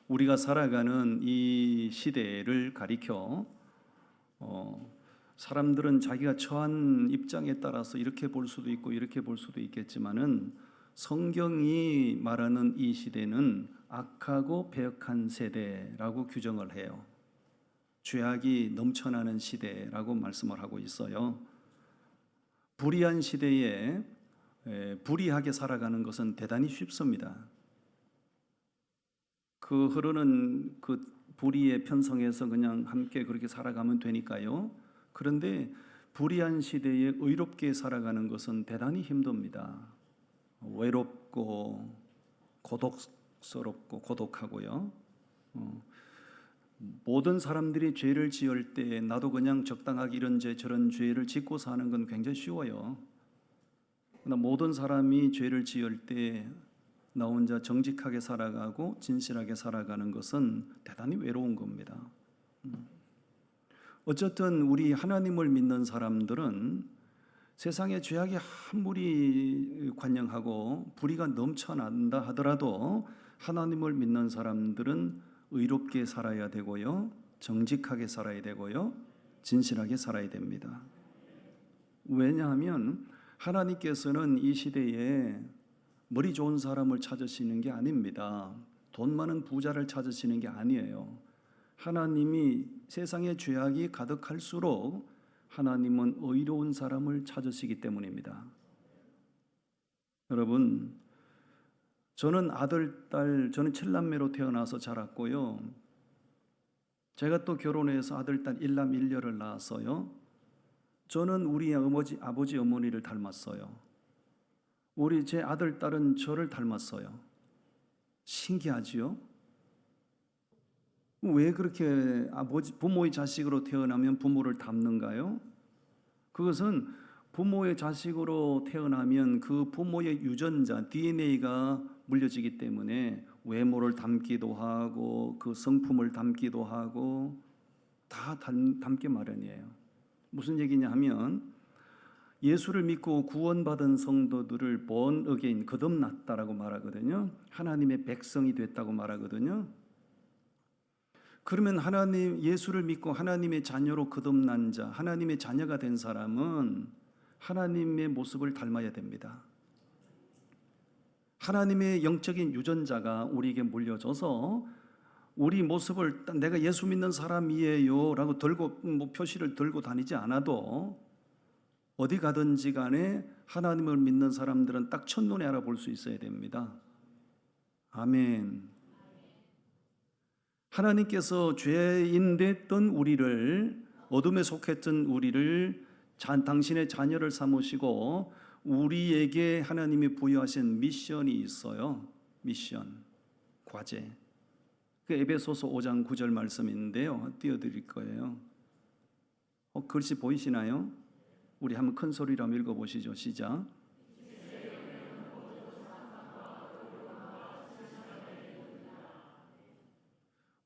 우리가 살아가는 이 시대를 가리켜 사람들은 자기가 처한 입장에 따라서 이렇게 볼 수도 있고 이렇게 볼 수도 있겠지만은 성경이 말하는 이 시대는 악하고 배역한 세대라고 규정을 해요. 죄악이 넘쳐나는 시대라고 말씀을 하고 있어요. 불의한 시대에 불의하게 살아가는 것은 대단히 쉽습니다. 그 흐르는 그 불의의 편성에서 그냥 함께 그렇게 살아가면 되니까요. 그런데 불의한 시대에 의롭게 살아가는 것은 대단히 힘듭니다. 외롭고 고독스럽고 고독하고요. 모든 사람들이 죄를 지을 때 나도 그냥 적당하게 이런 죄 저런 죄를 짓고 사는 건 굉장히 쉬워요. 그러나 모든 사람이 죄를 지을 때 나 혼자 정직하게 살아가고 진실하게 살아가는 것은 대단히 외로운 겁니다. 어쨌든 우리 하나님을 믿는 사람들은 세상에 죄악이 아무리 관영하고 불의가 넘쳐난다 하더라도 하나님을 믿는 사람들은 의롭게 살아야 되고요, 정직하게 살아야 되고요, 진실하게 살아야 됩니다. 왜냐하면 하나님께서는 이 시대에 머리 좋은 사람을 찾으시는 게 아닙니다. 돈 많은 부자를 찾으시는 게 아니에요. 하나님이 세상에 죄악이 가득할수록 하나님은 의로운 사람을 찾으시기 때문입니다. 여러분, 저는 아들, 딸, 저는 7남매로 태어나서 자랐고요. 제가 또 결혼해서 아들, 딸 1남 1녀를 낳았어요. 저는 우리 아버지, 어머니를 닮았어요. 제 아들, 딸은 저를 닮았어요. 신기하지요? 왜 그렇게 부모의 자식으로 태어나면 부모를 닮는가요? 그것은 부모의 자식으로 태어나면 그 부모의 유전자, DNA가 물려지기 때문에 외모를 닮기도 하고 그 성품을 닮기도 하고 다 닮게 마련이에요. 무슨 얘기냐 하면 예수를 믿고 구원받은 성도들을 born again, 거듭났다라고 말하거든요. 하나님의 백성이 됐다고 말하거든요. 그러면 예수를 믿고 하나님의 자녀로 거듭난 자, 하나님의 자녀가 된 사람은 하나님의 모습을 닮아야 됩니다. 하나님의 영적인 유전자가 우리에게 물려져서 우리 모습을 내가 예수 믿는 사람이에요 라고 표시를 들고 다니지 않아도 어디 가든지 간에 하나님을 믿는 사람들은 딱 첫눈에 알아볼 수 있어야 됩니다. 아멘. 하나님께서 죄인 됐던 우리를, 어둠에 속했던 우리를 당신의 자녀를 삼으시고 우리에게 하나님이 부여하신 미션이 있어요. 미션, 과제. 그 에베소서 5장 9절 말씀인데요. 띄워드릴 거예요. 글씨 보이시나요? 우리 한번 큰 소리로 한번 읽어보시죠. 시작.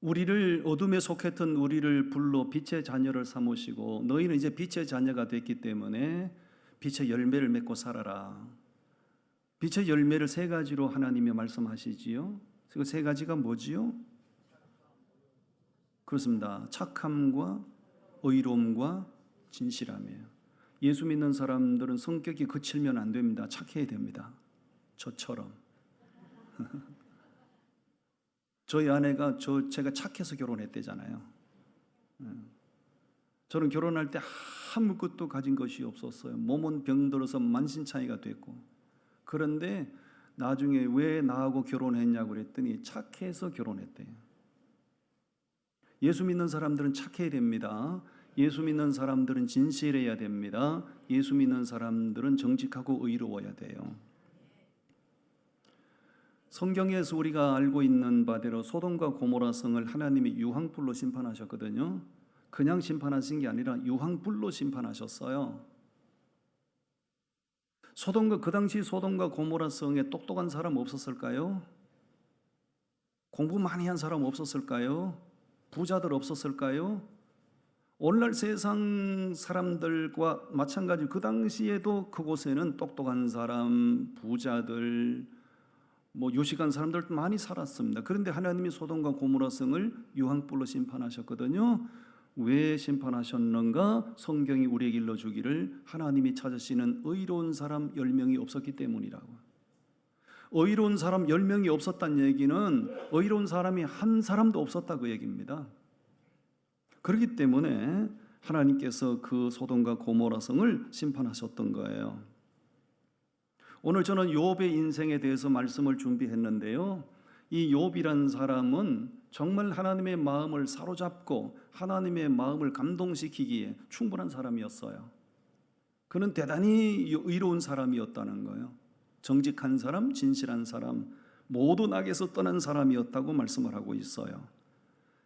우리를 어둠에 속했던 우리를 불러 빛의 자녀를 삼으시고 너희는 이제 빛의 자녀가 됐기 때문에 빛의 열매를 맺고 살아라. 빛의 열매를 세 가지로 하나님이 말씀하시지요. 그 세 가지가 뭐지요? 그렇습니다. 착함과 의로움과 진실함이에요. 예수 믿는 사람들은 성격이 거칠면 안 됩니다. 착해야 됩니다. 저처럼. 저희 아내가 제가 착해서 결혼했대잖아요. 저는 결혼할 때 아무것도 가진 것이 없었어요. 몸은 병들어서 만신창이가 됐고. 그런데 나중에 왜 나하고 결혼했냐고 그랬더니 착해서 결혼했대요. 예수 믿는 사람들은 착해야 됩니다. 예수 믿는 사람들은 진실해야 됩니다. 예수 믿는 사람들은 정직하고 의로워야 돼요. 성경에서 우리가 알고 있는 바대로 소돔과 고모라 성을 하나님이 유황불로 심판하셨거든요. 그냥 심판하신 게 아니라 유황불로 심판하셨어요. 그 당시 소돔과 고모라 성에 똑똑한 사람 없었을까요? 공부 많이 한 사람 없었을까요? 부자들 없었을까요? 오늘날 세상 사람들과 마찬가지 그 당시에도 그곳에는 똑똑한 사람, 부자들, 뭐 유식한 사람들도 많이 살았습니다. 그런데 하나님이 소돔과 고모라 성을 유황불로 심판하셨거든요. 왜 심판하셨는가? 성경이 우리에게 일러주기를 하나님이 찾으시는 의로운 사람 10명이 없었기 때문이라고. 의로운 사람 10명이 없었다는 얘기는 의로운 사람이 한 사람도 없었다 그 얘기입니다. 그렇기 때문에 하나님께서 그 소돔과 고모라 성을 심판하셨던 거예요. 오늘 저는 욥의 인생에 대해서 말씀을 준비했는데요. 이 욥이란 사람은 정말 하나님의 마음을 사로잡고 하나님의 마음을 감동시키기에 충분한 사람이었어요. 그는 대단히 의로운 사람이었다는 거예요. 정직한 사람, 진실한 사람, 모든 악에서 떠난 사람이었다고 말씀을 하고 있어요.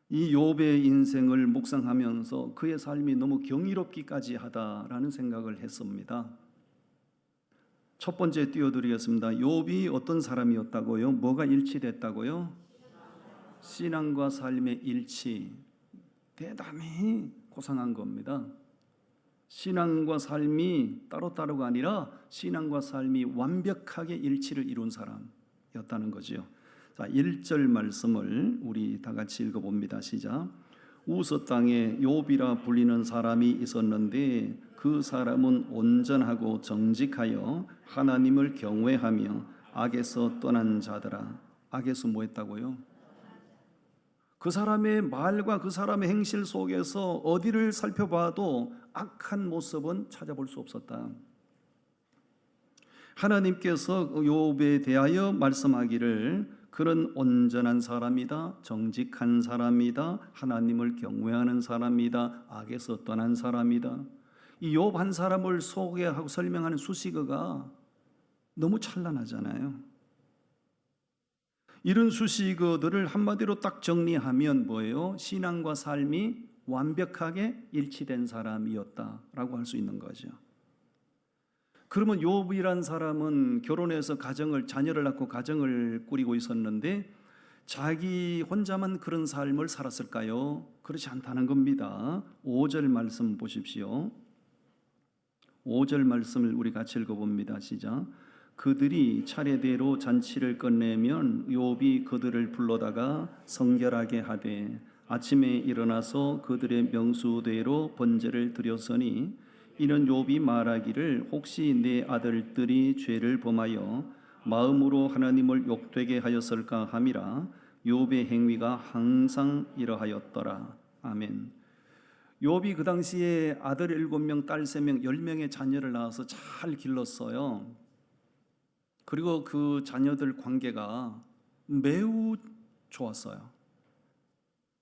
이 욥의 인생을 묵상하면서 그의 삶이 너무 경이롭기까지 하다라는 생각을 했습니다. 첫 번째 띄워드리겠습니다. 욥이 어떤 사람이었다고요? 뭐가 일치됐다고요? 신앙과 삶의 일치. 대단히 고상한 겁니다. 신앙과 삶이 따로따로가 아니라 신앙과 삶이 완벽하게 일치를 이룬 사람이었다는 거죠. 자, 1절 말씀을 우리 다 같이 읽어봅니다. 시작. 우스 땅에 욥이라 불리는 사람이 있었는데 그 사람은 온전하고 정직하여 하나님을 경외하며 악에서 떠난 자더라. 악에서 뭐 했다고요? 그 사람의 말과 그 사람의 행실 속에서 어디를 살펴봐도 악한 모습은 찾아볼 수 없었다. 하나님께서 욥에 대하여 말씀하기를 그런 온전한 사람이다, 정직한 사람이다, 하나님을 경외하는 사람이다, 악에서 떠난 사람이다. 이 욥 한 사람을 소개하고 설명하는 수식어가 너무 찬란하잖아요. 이런 수식어들을 한마디로 딱 정리하면 뭐예요? 신앙과 삶이 완벽하게 일치된 사람이었다라고 할 수 있는 거죠. 그러면 욥이란 사람은 결혼해서 자녀를 낳고 가정을 꾸리고 있었는데 자기 혼자만 그런 삶을 살았을까요? 그렇지 않다는 겁니다. 5절 말씀 보십시오. 5절 말씀을 우리 같이 읽어봅니다. 시작. 그들이 차례대로 잔치를 끝내면 욥이 그들을 불러다가 성결하게 하되 아침에 일어나서 그들의 명수대로 번제를 드렸으니 이는 욥이 말하기를 혹시 내 아들들이 죄를 범하여 마음으로 하나님을 욕되게 하였을까 함이라. 욥의 행위가 항상 이러하였더라. 아멘. 욥이 그 당시에 아들 7명, 딸 3명, 10명의 자녀를 낳아서 잘 길렀어요. 그리고 그 자녀들 관계가 매우 좋았어요.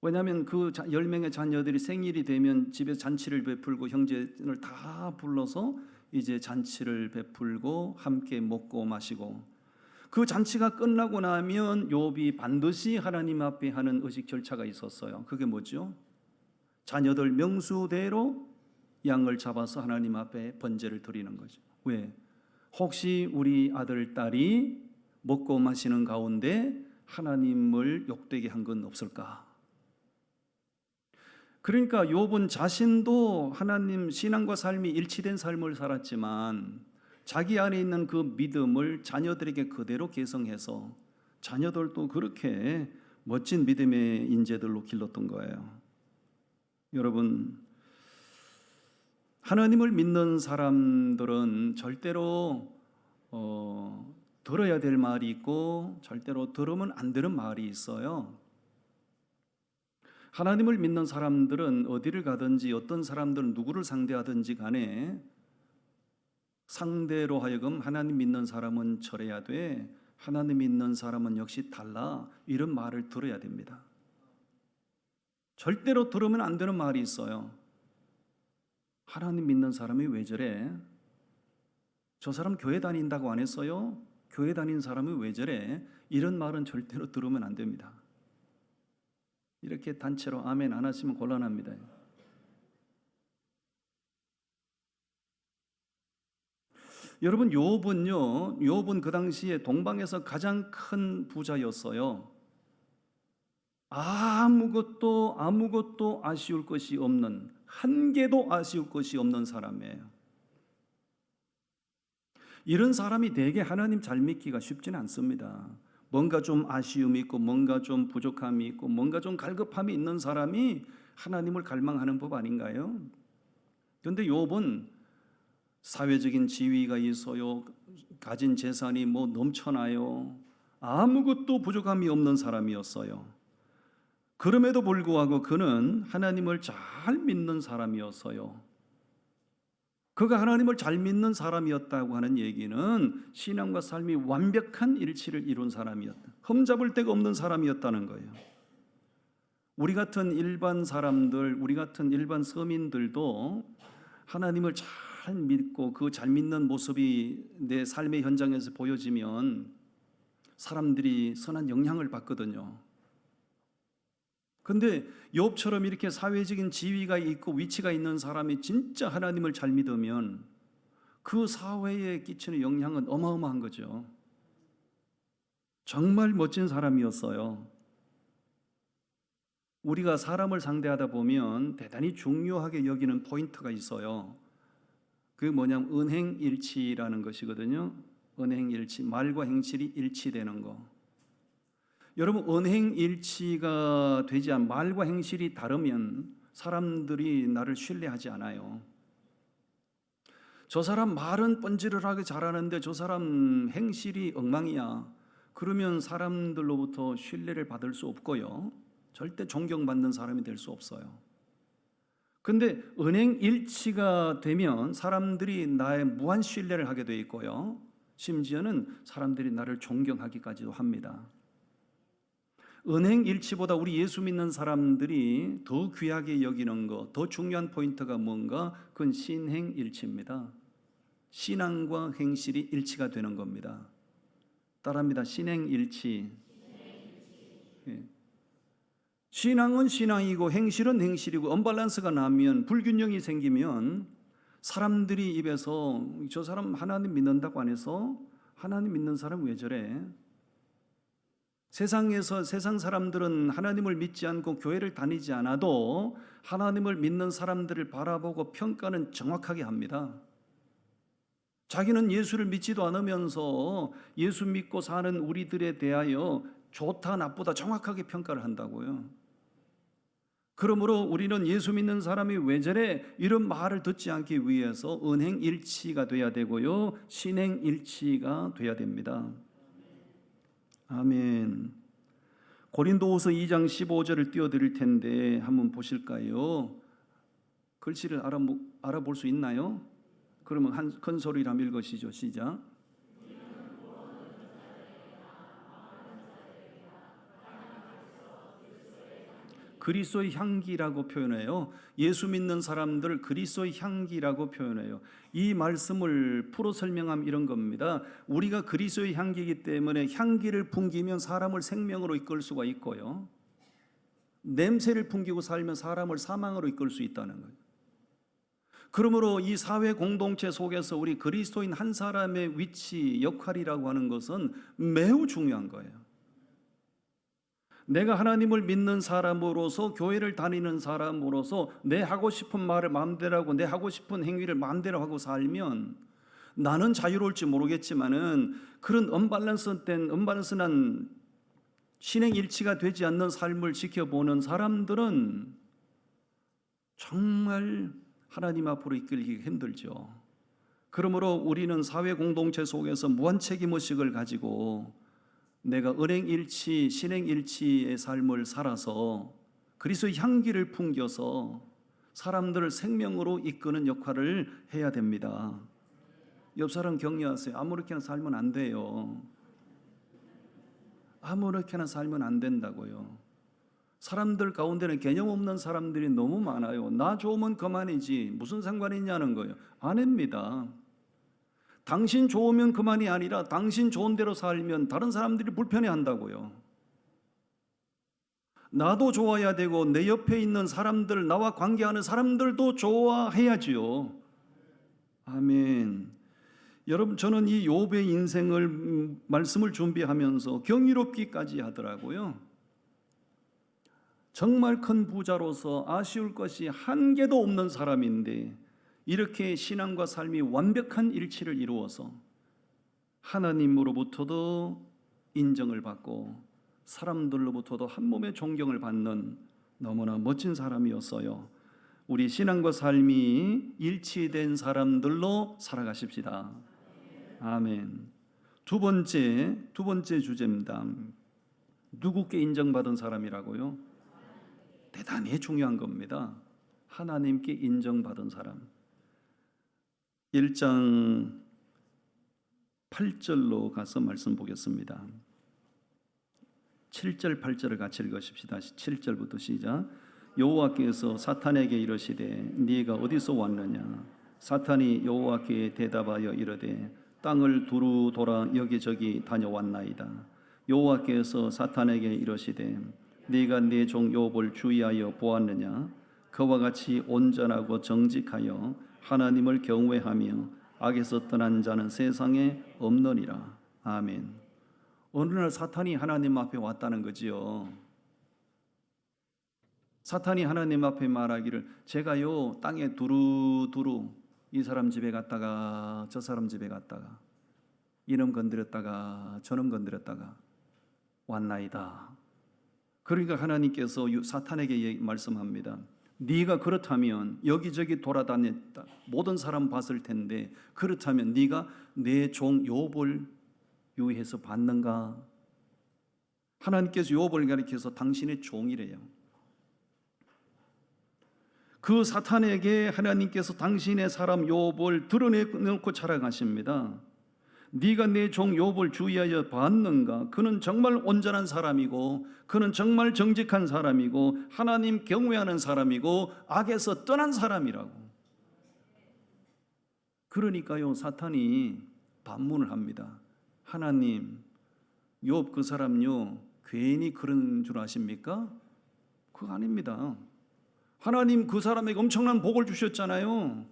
왜냐하면 그 10명의 자녀들이 생일이 되면 집에서 잔치를 베풀고 형제를 다 불러서 이제 잔치를 베풀고 함께 먹고 마시고, 그 잔치가 끝나고 나면 욥이 반드시 하나님 앞에 하는 의식 절차가 있었어요. 그게 뭐죠? 자녀들 명수대로 양을 잡아서 하나님 앞에 번제를 드리는 거죠. 왜? 혹시 우리 아들, 딸이 먹고 마시는 가운데 하나님을 욕되게 한 건 없을까? 그러니까 욥은 자신도 하나님 신앙과 삶이 일치된 삶을 살았지만 자기 안에 있는 그 믿음을 자녀들에게 그대로 계승해서 자녀들도 그렇게 멋진 믿음의 인재들로 길렀던 거예요. 여러분, 하나님을 믿는 사람들은 절대로 들어야 될 말이 있고 절대로 들으면 안 되는 말이 있어요. 하나님을 믿는 사람들은 어디를 가든지 어떤 사람들은 누구를 상대하든지 간에 상대로 하여금 하나님 믿는 사람은 저래야 돼, 하나님 믿는 사람은 역시 달라, 이런 말을 들어야 됩니다. 절대로 들으면 안 되는 말이 있어요. 하나님 믿는 사람이 왜 저래? 저 사람 교회 다닌다고 안 했어요? 교회 다닌 사람이 왜 저래? 이런 말은 절대로 들으면 안 됩니다. 이렇게 단체로 아멘 안 하시면 곤란합니다. 여러분, 욥은 그 당시에 동방에서 가장 큰 부자였어요. 아무것도 아쉬울 것이 없는, 한 개도 아쉬울 것이 없는 사람이에요. 이런 사람이 되게 하나님 잘 믿기가 쉽지는 않습니다. 뭔가 좀 아쉬움이 있고 뭔가 좀 부족함이 있고 뭔가 좀 갈급함이 있는 사람이 하나님을 갈망하는 법 아닌가요? 그런데 욥은 사회적인 지위가 있어요. 가진 재산이 뭐 넘쳐나요. 아무것도 부족함이 없는 사람이었어요. 그럼에도 불구하고 그는 하나님을 잘 믿는 사람이었어요. 그가 하나님을 잘 믿는 사람이었다고 하는 얘기는 신앙과 삶이 완벽한 일치를 이룬 사람이었다. 흠잡을 데가 없는 사람이었다는 거예요. 우리 같은 일반 사람들, 우리 같은 일반 서민들도 하나님을 잘 믿고 그 잘 믿는 모습이 내 삶의 현장에서 보여지면 사람들이 선한 영향을 받거든요. 근데 욥처럼 이렇게 사회적인 지위가 있고 위치가 있는 사람이 진짜 하나님을 잘 믿으면 그 사회에 끼치는 영향은 어마어마한 거죠. 정말 멋진 사람이었어요. 우리가 사람을 상대하다 보면 대단히 중요하게 여기는 포인트가 있어요. 그게 뭐냐면 은행일치라는 것이거든요. 은행일치, 말과 행실이 일치되는 거. 여러분, 은행일치가 되지 않은 말과 행실이 다르면 사람들이 나를 신뢰하지 않아요. 저 사람 말은 뻔질하게 잘하는데 저 사람 행실이 엉망이야. 그러면 사람들로부터 신뢰를 받을 수 없고요. 절대 존경받는 사람이 될 수 없어요. 근데 은행일치가 되면 사람들이 나의 무한 신뢰를 하게 돼 있고요. 심지어는 사람들이 나를 존경하기까지도 합니다. 은행일치보다 우리 예수 믿는 사람들이 더 귀하게 여기는 것, 더 중요한 포인트가 뭔가? 그건 신행일치입니다. 신앙과 행실이 일치가 되는 겁니다. 따라합니다. 신행일치. 예. 신앙은 신앙이고 행실은 행실이고 언밸런스가 나면, 불균형이 생기면 사람들이 입에서 저 사람 하나님 믿는다고 안 해서 하나님 믿는 사람 왜 저래? 세상에서 세상 사람들은 하나님을 믿지 않고 교회를 다니지 않아도 하나님을 믿는 사람들을 바라보고 평가는 정확하게 합니다. 자기는 예수를 믿지도 않으면서 예수 믿고 사는 우리들에 대하여 좋다 나쁘다 정확하게 평가를 한다고요. 그러므로 우리는 예수 믿는 사람이 왜 저래? 이런 말을 듣지 않기 위해서 은행일치가 돼야 되고요, 신행일치가 돼야 됩니다. 아멘. 고린도후서 2장 15절을 띄워드릴 텐데 한번 보실까요? 글씨를 알아볼 수 있나요? 그러면 한 큰 소리로 한번 읽으시죠. 시작. 그리스도의 향기라고 표현해요. 예수 믿는 사람들 그리스도의 향기라고 표현해요. 이 말씀을 풀어 설명하면 이런 겁니다. 우리가 그리스도의 향기이기 때문에 향기를 풍기면 사람을 생명으로 이끌 수가 있고요, 냄새를 풍기고 살면 사람을 사망으로 이끌 수 있다는 거예요. 그러므로 이 사회 공동체 속에서 우리 그리스도인 한 사람의 위치, 역할이라고 하는 것은 매우 중요한 거예요. 내가 하나님을 믿는 사람으로서, 교회를 다니는 사람으로서 내 하고 싶은 말을 마음대로 하고 내 하고 싶은 행위를 마음대로 하고 살면 나는 자유로울지 모르겠지만은 그런 언밸런스난 신행일치가 되지 않는 삶을 지켜보는 사람들은 정말 하나님 앞으로 이끌기 힘들죠. 그러므로 우리는 사회 공동체 속에서 무한 책임의식을 가지고 내가 은행일치, 신행일치의 삶을 살아서 그리스도의 향기를 풍겨서 사람들을 생명으로 이끄는 역할을 해야 됩니다. 옆 사람 격려하세요. 아무렇게나 살면 안 돼요. 아무렇게나 살면 안 된다고요. 사람들 가운데는 개념 없는 사람들이 너무 많아요. 나 좋으면 그만이지 무슨 상관이 있냐는 거예요. 아닙니다. 당신 좋으면 그만이 아니라 당신 좋은 대로 살면 다른 사람들이 불편해한다고요. 나도 좋아야 되고 내 옆에 있는 사람들, 나와 관계하는 사람들도 좋아해야지요. 아멘. 여러분, 저는 이 욥의 인생을 말씀을 준비하면서 경이롭기까지 하더라고요. 정말 큰 부자로서 아쉬울 것이 한 개도 없는 사람인데 이렇게 신앙과 삶이 완벽한 일치를 이루어서 하나님으로부터도 인정을 받고 사람들로부터도 한 몸의 존경을 받는 너무나 멋진 사람이었어요. 우리 신앙과 삶이 일치된 사람들로 살아가십시다. 아멘. 두 번째 주제입니다. 누구께 인정받은 사람이라고요? 대단히 중요한 겁니다. 하나님께 인정받은 사람. 1장 8절로 가서 말씀 보겠습니다. 7절 8절을 같이 읽으십시다. 7절부터 시작. 여호와께서 사탄에게 이르시되 네가 어디서 왔느냐? 사탄이 여호와께 대답하여 이르되 땅을 두루 돌아 여기저기 다녀왔나이다. 여호와께서 사탄에게 이르시되 네가 네 종 욥을 주의하여 보았느냐? 그와 같이 온전하고 정직하여 하나님을 경외하며 악에서 떠난 자는 세상에 없느니라. 아멘. 어느 날 사탄이 하나님 앞에 왔다는 거지요. 사탄이 하나님 앞에 말하기를 제가요 땅에 두루두루 이 사람 집에 갔다가 저 사람 집에 갔다가 이놈 건드렸다가 저놈 건드렸다가 왔나이다. 그러니까 하나님께서 사탄에게 말씀합니다. 네가 그렇다면 여기저기 돌아다녔다. 모든 사람 봤을 텐데 그렇다면 네가 내 종 욥을 유의해서 봤는가? 하나님께서 욥을 가리켜서 당신의 종이래요. 그 사탄에게 하나님께서 당신의 사람 욥을 드러내놓고 자랑하십니다. 네가 내 종 욥을 주의하여 봤는가? 그는 정말 온전한 사람이고 그는 정말 정직한 사람이고 하나님 경외하는 사람이고 악에서 떠난 사람이라고. 그러니까요 사탄이 반문을 합니다. 하나님, 욥 그 사람요 괜히 그런 줄 아십니까? 그거 아닙니다. 하나님 그 사람에게 엄청난 복을 주셨잖아요.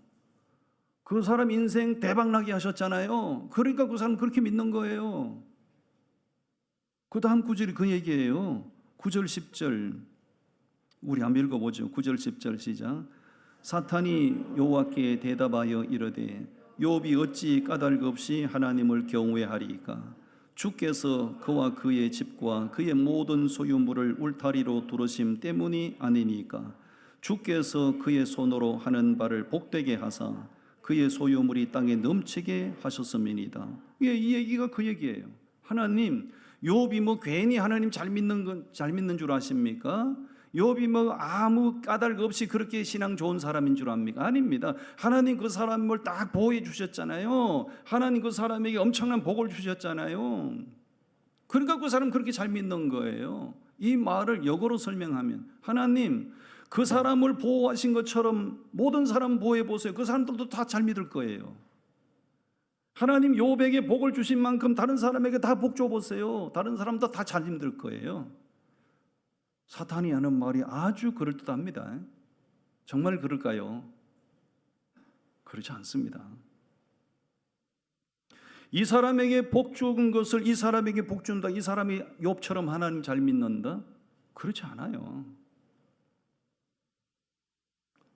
그 사람 인생 대박나게 하셨잖아요. 그러니까 그 사람 그렇게 믿는 거예요. 그 다음 구절이 그 얘기예요. 9절 10절 우리 한번 읽어보죠. 9절 10절 시작. 사탄이 여호와께 대답하여 이르되 욥이 어찌 까닭 없이 하나님을 경외하리이까? 주께서 그와 그의 집과 그의 모든 소유물을 울타리로 두르심 때문이 아니니까? 주께서 그의 손으로 하는 바를 복되게 하사 그의 소유물이 땅에 넘치게 하셨음이니이다. 이 얘기가 그 얘기예요. 하나님, 욥이 뭐 괜히 하나님 잘 믿는 줄 아십니까? 욥이 뭐 아무 까닭 없이 그렇게 신앙 좋은 사람인 줄 압니까? 아닙니다. 하나님 그 사람을 딱 보호해 주셨잖아요. 하나님 그 사람에게 엄청난 복을 주셨잖아요. 그러니까 그 사람 그렇게 잘 믿는 거예요. 이 말을 역으로 설명하면 하나님 그 사람을 보호하신 것처럼 모든 사람 보호해 보세요. 그 사람들도 다 잘 믿을 거예요. 하나님 욥에게 복을 주신 만큼 다른 사람에게 다 복 줘 보세요. 다른 사람도 다 잘 믿을 거예요. 사탄이 하는 말이 아주 그럴듯합니다. 정말 그럴까요? 그렇지 않습니다. 이 사람에게 복 주는 것을 이 사람에게 복 준다. 이 사람이 욥처럼 하나님 잘 믿는다? 그렇지 않아요.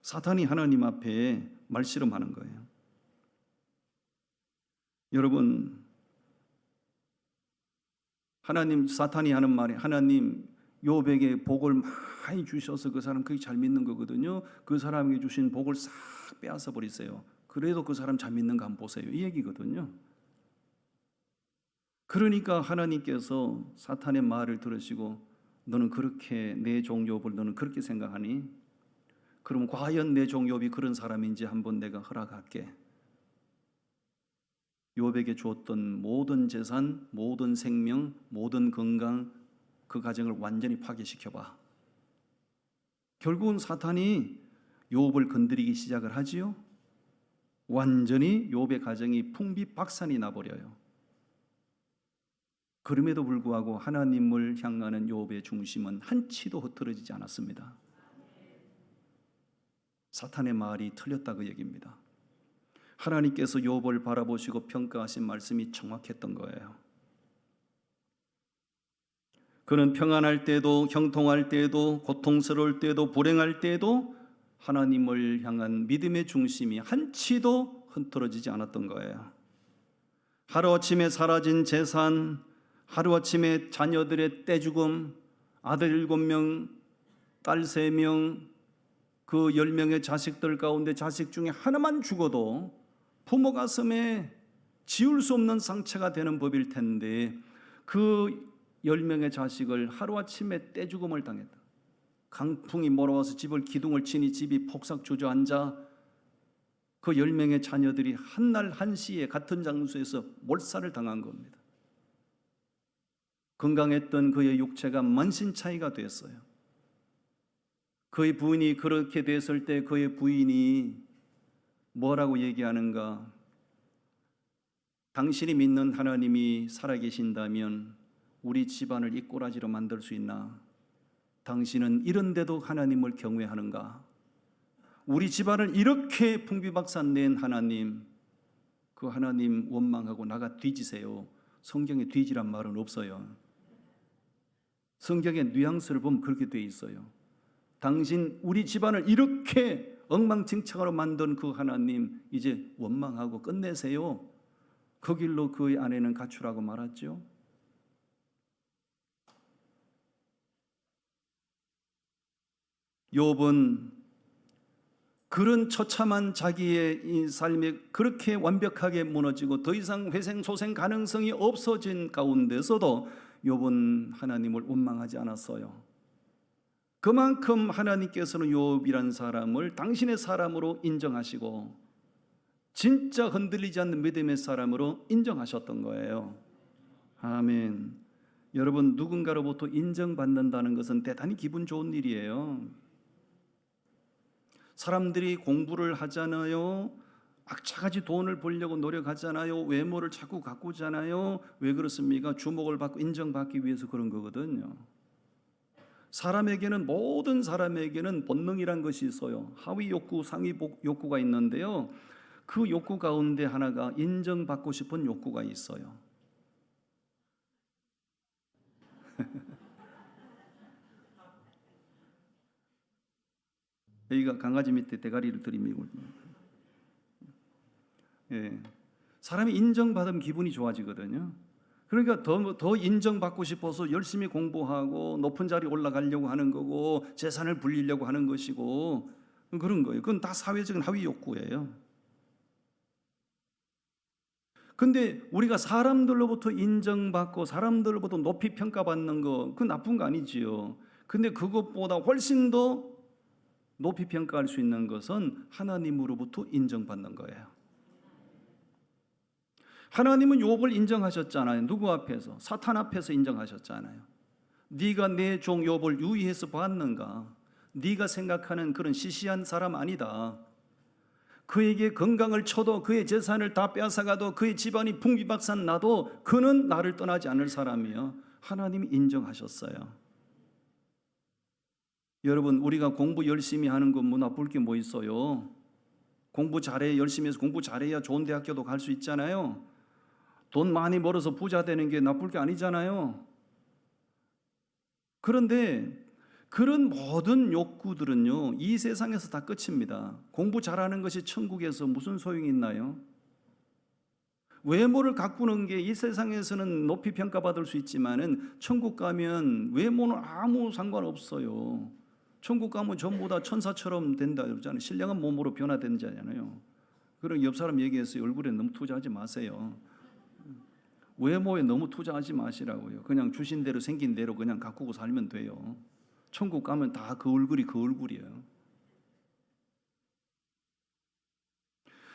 사탄이 하나님 앞에 말씨름하는 거예요. 여러분, 하나님 사탄이 하는 말이 하나님 욥에게 복을 많이 주셔서 그 사람 그게 잘 믿는 거거든요. 그 사람에게 주신 복을 싹 빼앗아 버리세요. 그래도 그 사람 잘 믿는 거 한번 보세요. 이 얘기거든요. 그러니까 하나님께서 사탄의 말을 들으시고 너는 그렇게 내 종 욥을 너는 그렇게 생각하니? 그럼 과연 내 종 욥이 그런 사람인지 한번 내가 허락할게. 욥에게 주었던 모든 재산, 모든 생명, 모든 건강 그 가정을 완전히 파괴시켜봐. 결국은 사탄이 욥을 건드리기 시작을 하지요. 완전히 욥의 가정이 풍비박산이 나버려요. 그럼에도 불구하고 하나님을 향하는 욥의 중심은 한치도 흐트러지지 않았습니다. 사탄의 말이 틀렸다 그 얘기입니다. 하나님께서 욥을 바라보시고 평가하신 말씀이 정확했던 거예요. 그는 평안할 때도 형통할 때도 고통스러울 때도 불행할 때도 하나님을 향한 믿음의 중심이 한치도 흐트러지지 않았던 거예요. 하루아침에 사라진 재산, 하루아침에 자녀들의 떼죽음, 아들 7명, 딸 3명, 그 10명의 자식들 가운데 자식 중에 하나만 죽어도 부모 가슴에 지울 수 없는 상처가 되는 법일 텐데 그 10명의 자식을 하루아침에 떼죽음을 당했다. 강풍이 몰아와서 집을 기둥을 치니 집이 폭삭 주저앉아 그 10명의 자녀들이 한날 한시에 같은 장소에서 몰살을 당한 겁니다. 건강했던 그의 육체가 만신창이가 됐어요. 그의 부인이 그렇게 됐을 때 그의 부인이 뭐라고 얘기하는가? 당신이 믿는 하나님이 살아계신다면 우리 집안을 이 꼬라지로 만들 수 있나? 당신은 이런데도 하나님을 경외하는가? 우리 집안을 이렇게 풍비박산 낸 하나님, 그 하나님 원망하고 나가 뒤지세요. 성경에 뒤지란 말은 없어요. 성경의 뉘앙스를 보면 그렇게 돼 있어요. 당신 우리 집안을 이렇게 엉망진창으로 만든 그 하나님 이제 원망하고 끝내세요. 그 길로 그의 아내는 가출하고 말았죠. 욥은 그런 처참한 자기의 이 삶이 그렇게 완벽하게 무너지고 더 이상 회생소생 가능성이 없어진 가운데서도 욥은 하나님을 원망하지 않았어요. 그만큼 하나님께서는 욥이란 사람을 당신의 사람으로 인정하시고 진짜 흔들리지 않는 믿음의 사람으로 인정하셨던 거예요. 아멘. 여러분, 누군가로부터 인정받는다는 것은 대단히 기분 좋은 일이에요. 사람들이 공부를 하잖아요. 악착같이 돈을 벌려고 노력하잖아요. 외모를 자꾸 가꾸잖아요. 왜 그렇습니까? 주목을 받고 인정받기 위해서 그런 거거든요. 사람에게는, 모든 사람에게는 본능이란 것이 있어요. 하위 욕구, 상위 욕구가 있는데요. 그 욕구 가운데 하나가 인정받고 싶은 욕구가 있어요. 여기가 강아지 밑에 대가리를 들이밀고, 예, 사람이 인정받으면 기분이 좋아지거든요. 그러니까 더 인정받고 싶어서 열심히 공부하고 높은 자리 올라가려고 하는 거고 재산을 불리려고 하는 것이고 그런 거예요. 그건 다 사회적인 하위 욕구예요. 근데 우리가 사람들로부터 인정받고 사람들로부터 높이 평가받는 거, 그건 나쁜 거 아니지요. 근데 그것보다 훨씬 더 높이 평가할 수 있는 것은 하나님으로부터 인정받는 거예요. 하나님은 욥을 인정하셨잖아요. 누구 앞에서? 사탄 앞에서 인정하셨잖아요. 네가 내 종 욥을 유의해서 봤는가? 네가 생각하는 그런 시시한 사람 아니다. 그에게 건강을 쳐도 그의 재산을 다 빼앗아가도 그의 집안이 풍비박산 나도 그는 나를 떠나지 않을 사람이요. 하나님이 인정하셨어요. 여러분, 우리가 공부 열심히 하는 건 뭐 나쁠 게 뭐 있어요? 공부 잘해, 열심히 해서 공부 잘해야 좋은 대학교도 갈 수 있잖아요. 돈 많이 벌어서 부자 되는 게 나쁠 게 아니잖아요. 그런데 그런 모든 욕구들은요, 이 세상에서 다 끝입니다. 공부 잘하는 것이 천국에서 무슨 소용이 있나요? 외모를 가꾸는 게 이 세상에서는 높이 평가받을 수 있지만은 천국 가면 외모는 아무 상관없어요. 천국 가면 전부 다 천사처럼 된다 그러잖아요. 신령한 몸으로 변화된다잖아요. 그럼 옆 사람 얘기해서 얼굴에 너무 투자하지 마세요. 외모에 너무 투자하지 마시라고요. 그냥 주신 대로 생긴 대로 그냥 가꾸고 살면 돼요. 천국 가면 다 그 얼굴이 그 얼굴이에요.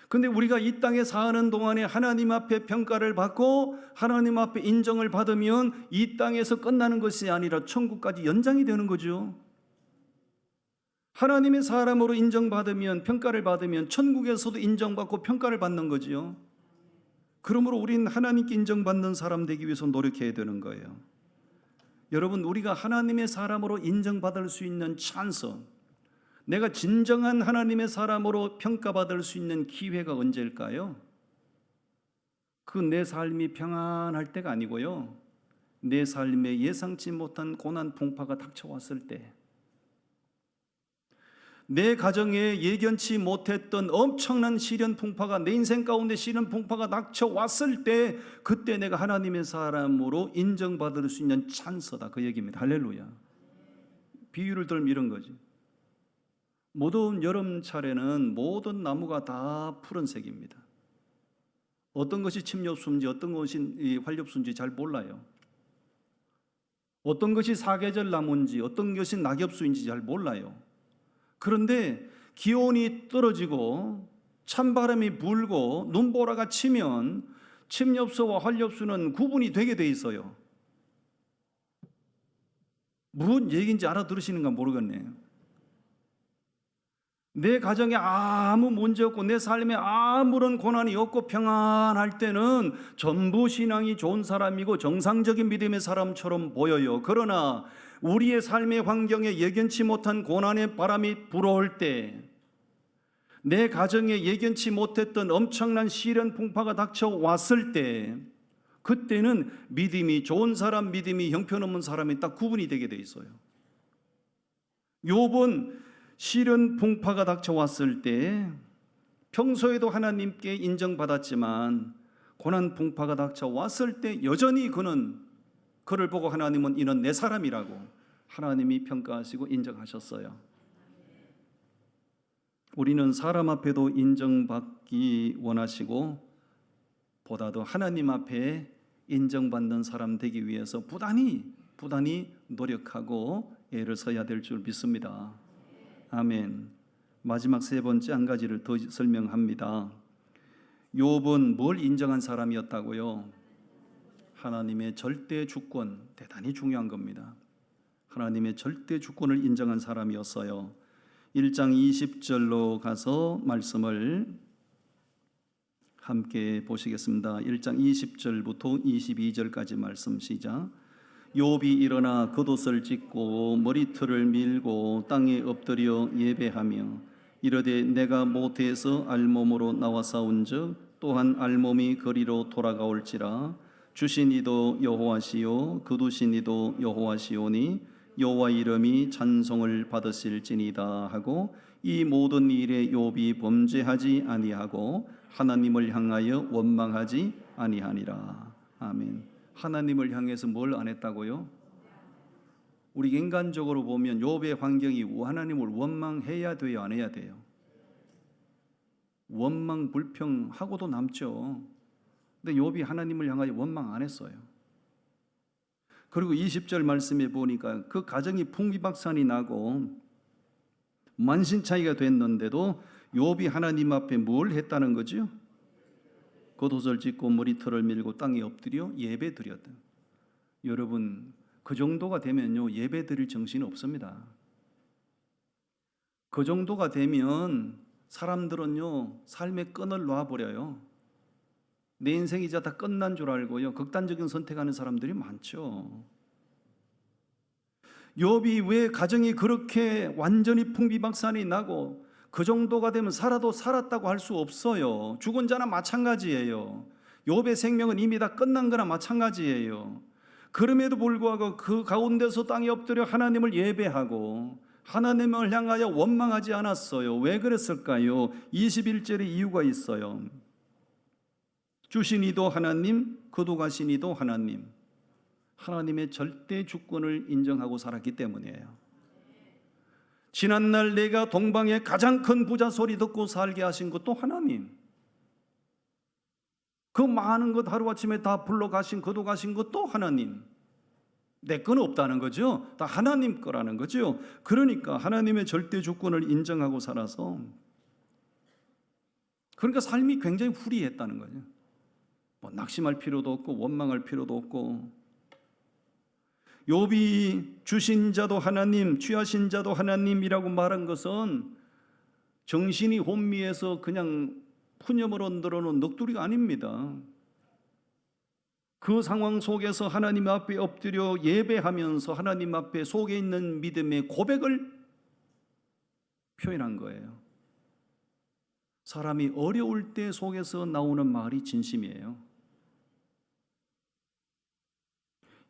근데 우리가 이 땅에 사는 동안에 하나님 앞에 평가를 받고 하나님 앞에 인정을 받으면 이 땅에서 끝나는 것이 아니라 천국까지 연장이 되는 거죠. 하나님의 사람으로 인정받으면, 평가를 받으면 천국에서도 인정받고 평가를 받는 거지요. 그러므로 우리는 하나님께 인정받는 사람 되기 위해서 노력해야 되는 거예요. 여러분, 우리가 하나님의 사람으로 인정받을 수 있는 찬스, 내가 진정한 하나님의 사람으로 평가받을 수 있는 기회가 언제일까요? 그 내 삶이 평안할 때가 아니고요, 내 삶에 예상치 못한 고난 풍파가 닥쳐왔을 때, 내 가정에 예견치 못했던 엄청난 시련 풍파가, 내 인생 가운데 시련 풍파가 닥쳐왔을 때, 그때 내가 하나님의 사람으로 인정받을 수 있는 찬스다, 그 얘기입니다. 할렐루야. 비유를 들면 이런 거지. 모든 여름철에는 모든 나무가 다 푸른색입니다. 어떤 것이 침엽수인지 어떤 것이 활엽수인지 잘 몰라요. 어떤 것이 사계절 나무인지 어떤 것이 낙엽수인지 잘 몰라요. 그런데 기온이 떨어지고 찬바람이 불고 눈보라가 치면 침엽수와 활엽수는 구분이 되게 돼 있어요. 무슨 얘기인지 알아들으시는가 모르겠네요. 내 가정에 아무 문제 없고 내 삶에 아무런 고난이 없고 평안할 때는 전부 신앙이 좋은 사람이고 정상적인 믿음의 사람처럼 보여요. 그러나 우리의 삶의 환경에 예견치 못한 고난의 바람이 불어올 때, 내 가정에 예견치 못했던 엄청난 시련 풍파가 닥쳐왔을 때, 그때는 믿음이 좋은 사람, 믿음이 형편없는 사람이 딱 구분이 되게 돼 있어요. 욥은 시련 풍파가 닥쳐왔을 때 평소에도 하나님께 인정받았지만 고난 풍파가 닥쳐왔을 때 여전히 그를 보고 하나님은 이는 내 사람이라고 하나님이 평가하시고 인정하셨어요. 우리는 사람 앞에도 인정받기 원하시고 보다도 하나님 앞에 인정받는 사람 되기 위해서 부단히 노력하고 애를 써야 될 줄 믿습니다. 아멘. 마지막 세 번째 한 가지를 더 설명합니다. 욥은 뭘 인정한 사람이었다고요? 하나님의 절대 주권, 대단히 중요한 겁니다. 하나님의 절대 주권을 인정한 사람이었어요. 1장 20절로 가서 말씀을 함께 보시겠습니다. 1장 20절부터 22절까지 말씀 시작. 욥이 일어나 겉옷을 찢고 머리털을 밀고 땅에 엎드려 예배하며 이르되 내가 모태에서 알몸으로 나와 싸운즉 또한 알몸이 거리로 돌아가올지라. 주신 이도 여호와시요 거두신 이도 여호와시오니 여호와 이름이 찬송을 받으실지니다 하고 이 모든 일에 욥이 범죄하지 아니하고 하나님을 향하여 원망하지 아니하니라. 아멘. 하나님을 향해서 뭘 안 했다고요? 우리 인간적으로 보면 욥의 환경이 하나님을 원망해야 돼요, 안 해야 돼요? 원망 불평하고도 남죠. 근데 욥이 하나님을 향하여 원망 안 했어요. 그리고 20절 말씀에 보니까 그 가정이 풍비박산이 나고 만신창이가 됐는데도 욥이 하나님 앞에 뭘 했다는 거죠? 겉옷을 찢고 머리털을 밀고 땅에 엎드려 예배 드렸다. 여러분, 그 정도가 되면요 예배 드릴 정신이 없습니다. 그 정도가 되면 사람들은요 삶의 끈을 놔버려요. 내 인생이 이제 다 끝난 줄 알고요 극단적인 선택하는 사람들이 많죠. 욥이 왜 가정이 그렇게 완전히 풍비박산이 나고 그 정도가 되면 살아도 살았다고 할 수 없어요. 죽은 자나 마찬가지예요. 욥의 생명은 이미 다 끝난 거나 마찬가지예요. 그럼에도 불구하고 그 가운데서 땅에 엎드려 하나님을 예배하고 하나님을 향하여 원망하지 않았어요. 왜 그랬을까요? 21절에 이유가 있어요. 주신 이도 하나님, 거두가신 이도 하나님. 하나님의 절대 주권을 인정하고 살았기 때문이에요. 지난날 내가 동방의 가장 큰 부자 소리 듣고 살게 하신 것도 하나님. 그 많은 것 하루아침에 다 불러가신 거두가신 것도 하나님. 내 건 없다는 거죠. 다 하나님 거라는 거죠. 그러니까 하나님의 절대 주권을 인정하고 살아서 그러니까 삶이 굉장히 후리했다는 거죠. 뭐 낙심할 필요도 없고 원망할 필요도 없고. 욥이 주신 자도 하나님, 취하신 자도 하나님이라고 말한 것은 정신이 혼미해서 그냥 푸념을 흔들어놓은 넋두리가 아닙니다. 그 상황 속에서 하나님 앞에 엎드려 예배하면서 하나님 앞에 속에 있는 믿음의 고백을 표현한 거예요. 사람이 어려울 때 속에서 나오는 말이 진심이에요.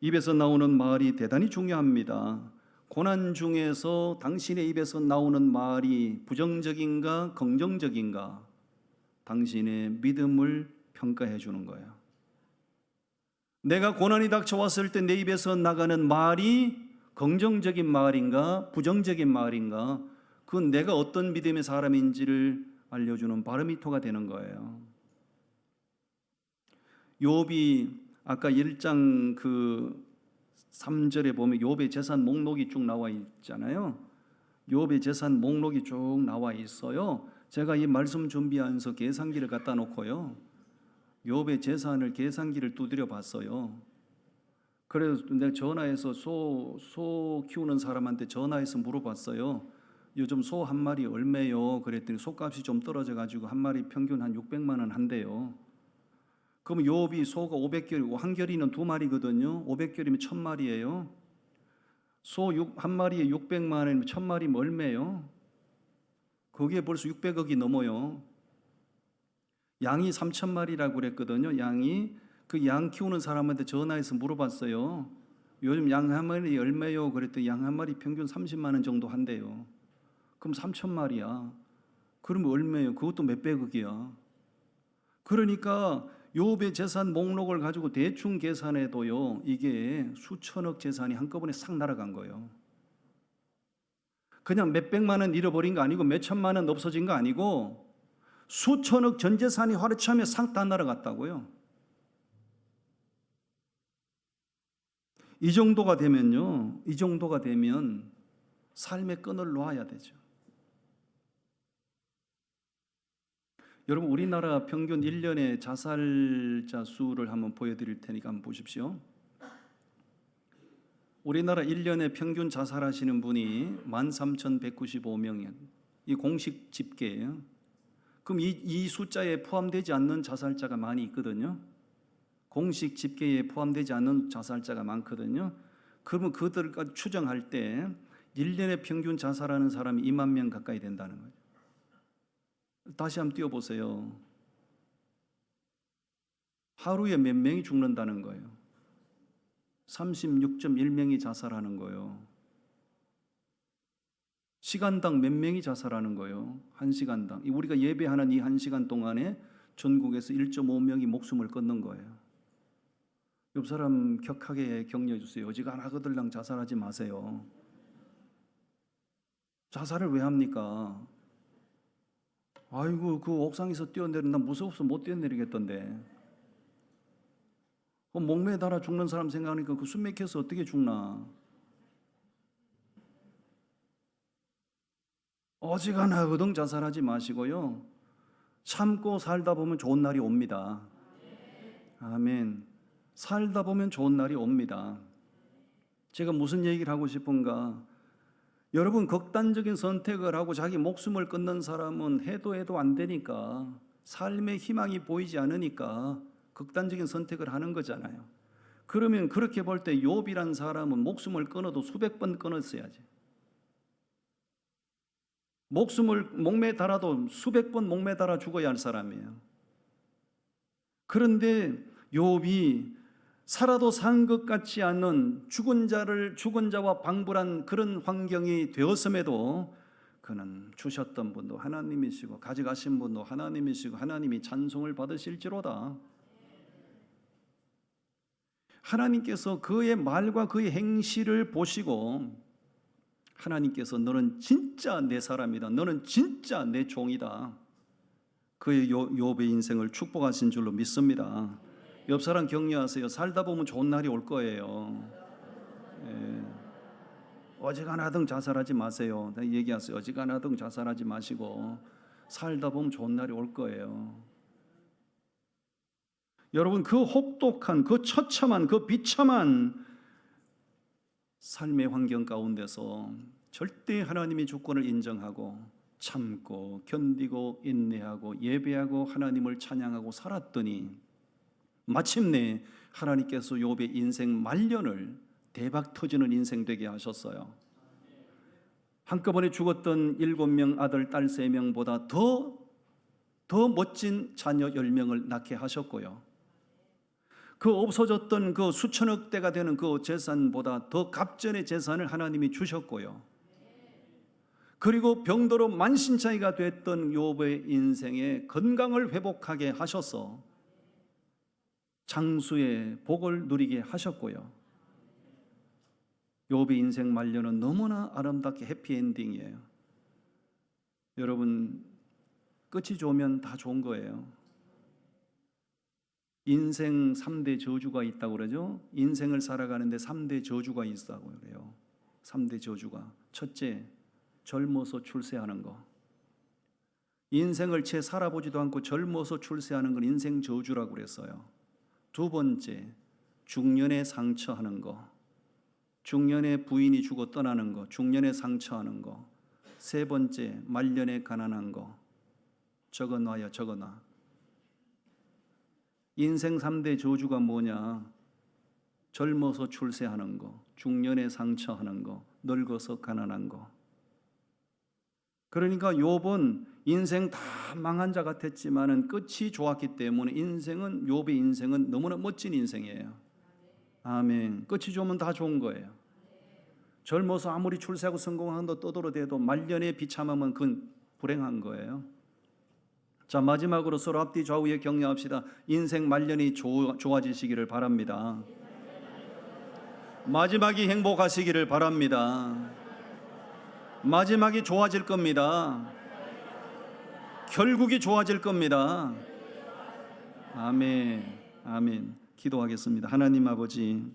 입에서 나오는 말이 대단히 중요합니다. 고난 중에서 당신의 입에서 나오는 말이 부정적인가 긍정적인가 당신의 믿음을 평가해 주는 거예요. 내가 고난이 닥쳐왔을 때 내 입에서 나가는 말이 긍정적인 말인가 부정적인 말인가, 그건 내가 어떤 믿음의 사람인지를 알려주는 바로미터가 되는 거예요. 욥이 아까 1장 3절에 보면 욥의 재산 목록이 쭉 나와 있잖아요. 욥의 재산 목록이 쭉 나와 있어요. 제가 이 말씀 준비하면서 계산기를 갖다 놓고요, 욥의 재산을 계산기를 두드려 봤어요. 그래서 내가 전화해서 소 키우는 사람한테 전화해서 물어봤어요. 요즘 소 한 마리 얼마요? 그랬더니 소값이 좀 떨어져 가지고 한 마리 평균 한 600만 원 한대요. 그럼 욥이 소가 500결이고 한 결이는 2마리거든요. 500결이면 1000마리예요. 소 한 마리에 600만 원이면 1000마리면 얼마예요? 거기에 벌써 600억이 넘어요. 양이 3000마리라고 그랬거든요. 양이 그 양 키우는 사람한테 전화해서 물어봤어요. 요즘 양 한 마리 얼마요? 그랬더니 양 한 마리 평균 30만 원 정도 한대요. 그럼 3000마리야. 그러면 얼마예요? 그것도 몇백억이야. 그러니까 욥의 재산 목록을 가지고 대충 계산해도요, 이게 수천억 재산이 한꺼번에 싹 날아간 거예요. 그냥 몇백만 원 잃어버린 거 아니고 몇천만 원 없어진 거 아니고 수천억 전 재산이 하루아침에 싹 다 날아갔다고요. 이 정도가 되면요, 이 정도가 되면 삶의 끈을 놓아야 되죠. 여러분, 우리나라 평균 1년의 자살자 수를 한번 보여드릴 테니까 한번 보십시오. 우리나라 1년에 평균 자살하시는 분이 13,195명이에요. 이 공식 집계예요. 그럼 이 숫자에 포함되지 않는 자살자가 많이 있거든요. 공식 집계에 포함되지 않는 자살자가 많거든요. 그러면 그들까지 추정할 때 1년에 평균 자살하는 사람이 2만 명 가까이 된다는 거예요. 다시 한번 띄워보세요. 하루에 몇 명이 죽는다는 거예요? 36.1명이 자살하는 거예요. 시간당 몇 명이 자살하는 거예요? 1시간당. 우리가 예배하는 이 1시간 동안에 전국에서 1.5명이 목숨을 끊는 거예요. 옆 사람 격하게 격려해 주세요. 어지간하거들랑 자살하지 마세요. 자살을 왜 합니까? 아이고, 그 옥상에서 뛰어내린 난 무서워서 못 뛰어내리겠던데. 목매에 달아 죽는 사람 생각하니까 그 숨 막혀서 어떻게 죽나. 어지간하거든 자살하지 마시고요, 참고 살다 보면 좋은 날이 옵니다. 아멘. 살다 보면 좋은 날이 옵니다. 제가 무슨 얘기를 하고 싶은가? 여러분, 극단적인 선택을 하고 자기 목숨을 끊는 사람은 해도 안 되니까, 삶의 희망이 보이지 않으니까 극단적인 선택을 하는 거잖아요. 그러면 그렇게 볼 때 욥이란 사람은 목숨을 끊어도 수백 번 끊었어야지. 목숨을 목매에 달아도 수백 번 목매에 달아 죽어야 할 사람이에요. 그런데 욥이 살아도 산 것 같지 않는 죽은 자와 방불한 그런 환경이 되었음에도 그는 주셨던 분도 하나님이시고 가져가신 분도 하나님이시고 하나님이 찬송을 받으실지로다. 하나님께서 그의 말과 그의 행실을 보시고 하나님께서 너는 진짜 내 사람이다, 너는 진짜 내 종이다, 그의 욥의 인생을 축복하신 줄로 믿습니다. 옆 사람 격려하세요. 살다 보면 좋은 날이 올 거예요. 예. 어지간하등 자살하지 마세요. 얘기하세요. 어지간하등 자살하지 마시고 살다 보면 좋은 날이 올 거예요. 여러분, 그 혹독한, 그 처참한, 그 비참한 삶의 환경 가운데서 절대 하나님의 주권을 인정하고 참고 견디고 인내하고 예배하고 하나님을 찬양하고 살았더니 마침내 하나님께서 욥의 인생 말년을 대박 터지는 인생 되게 하셨어요. 한꺼번에 죽었던 7명 아들, 딸 3명보다 더 멋진 자녀 10명을 낳게 하셨고요. 그 없어졌던 그 수천억 대가 되는 그 재산보다 더 갑전의 재산을 하나님이 주셨고요. 그리고 병도로 만신창이가 됐던 욥의 인생에 건강을 회복하게 하셔서 장수의 복을 누리게 하셨고요. 욥의 인생 말년은 너무나 아름답게 해피엔딩이에요. 여러분, 끝이 좋으면 다 좋은 거예요. 인생 3대 저주가 있다고 그러죠. 인생을 살아가는데 3대 저주가 있다고 그래요. 3대 저주가. 첫째, 젊어서 출세하는 거. 인생을 채 살아보지도 않고 젊어서 출세하는 건 인생 저주라고 그랬어요. 두 번째, 중년에 상처하는 거. 중년에 부인이 죽어 떠나는 거. 중년에 상처하는 거. 세 번째, 말년에 가난한 거. 적어놔요, 적어놔. 인생 3대 저주가 뭐냐? 젊어서 출세하는 거, 중년에 상처하는 거, 늙어서 가난한 거. 그러니까 욥은 인생 다 망한 자 같았지만은 끝이 좋았기 때문에 욥의 인생은 너무나 멋진 인생이에요. 아멘. 끝이 좋으면 다 좋은 거예요. 젊어서 아무리 출세하고 성공한다 떠들어대도 말년에 비참하면 그건 불행한 거예요. 자, 마지막으로 서로 앞뒤 좌우에 격려합시다. 인생 말년이 좋아지시기를 바랍니다. 마지막이 행복하시기를 바랍니다. 마지막이 좋아질 겁니다. 결국이 좋아질 겁니다. 아멘. 아멘. 기도하겠습니다. 하나님 아버지,